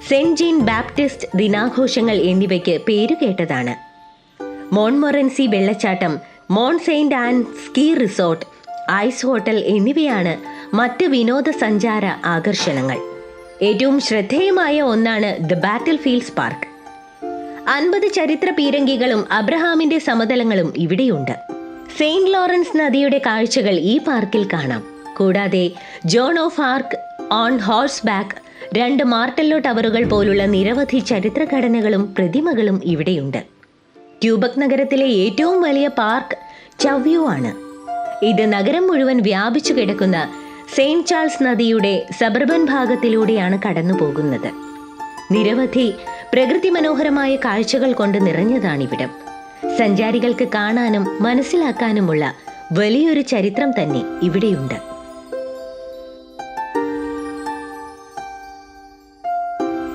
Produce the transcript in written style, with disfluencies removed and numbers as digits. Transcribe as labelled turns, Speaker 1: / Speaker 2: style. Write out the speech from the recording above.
Speaker 1: Saint gene Baptist ദിനാഘോഷങ്ങൾ എന്നിവയ്ക്ക് പേരുകേട്ടതാണ്. Montmorency വെള്ളച്ചാട്ടം, Mont Sainte Anne ski resort, ice hotel എന്നിവയാണ് മറ്റ് വിനോദസഞ്ചാര ആകർഷണങ്ങൾ. ഏറ്റവും ശ്രദ്ധേയമായ ഒന്നാണ് ദ ബാറ്റിൽ ഫീൽഡ്സ് പാർക്ക്. 50 ചരിത്ര പീരങ്കികളും അബ്രഹാമിന്റെ സമതലങ്ങളും ഇവിടെയുണ്ട്. സെയിന്റ് ലോറൻസ് നദിയുടെ കാഴ്ചകൾ ഈ പാർക്കിൽ കാണാം. കൂടാതെ John of arc on horse back, 2 മാർട്ടല്ലോ ടവറുകൾ പോലുള്ള നിരവധി ചരിത്രഘടനകളും പ്രതിമകളും ഇവിടെയുണ്ട്. ക്യൂബക് നഗരത്തിലെ ഏറ്റവും വലിയ പാർക്ക് ചവ്യൂ ആണ്. ഇത് നഗരം മുഴുവൻ വ്യാപിച്ചു കിടക്കുന്ന സെയിന്റ് ചാൾസ് നദിയുടെ സബർബൻ ഭാഗത്തിലൂടെയാണ് കടന്നു പോകുന്നത്. നിരവധി പ്രകൃതി മനോഹരമായ കാഴ്ചകൾ കൊണ്ട് നിറഞ്ഞതാണിവിടം. സഞ്ചാരികൾക്ക് കാണാനും മനസ്സിലാക്കാനുമുള്ള വലിയൊരു ചരിത്രം തന്നെ ഇവിടെയുണ്ട്.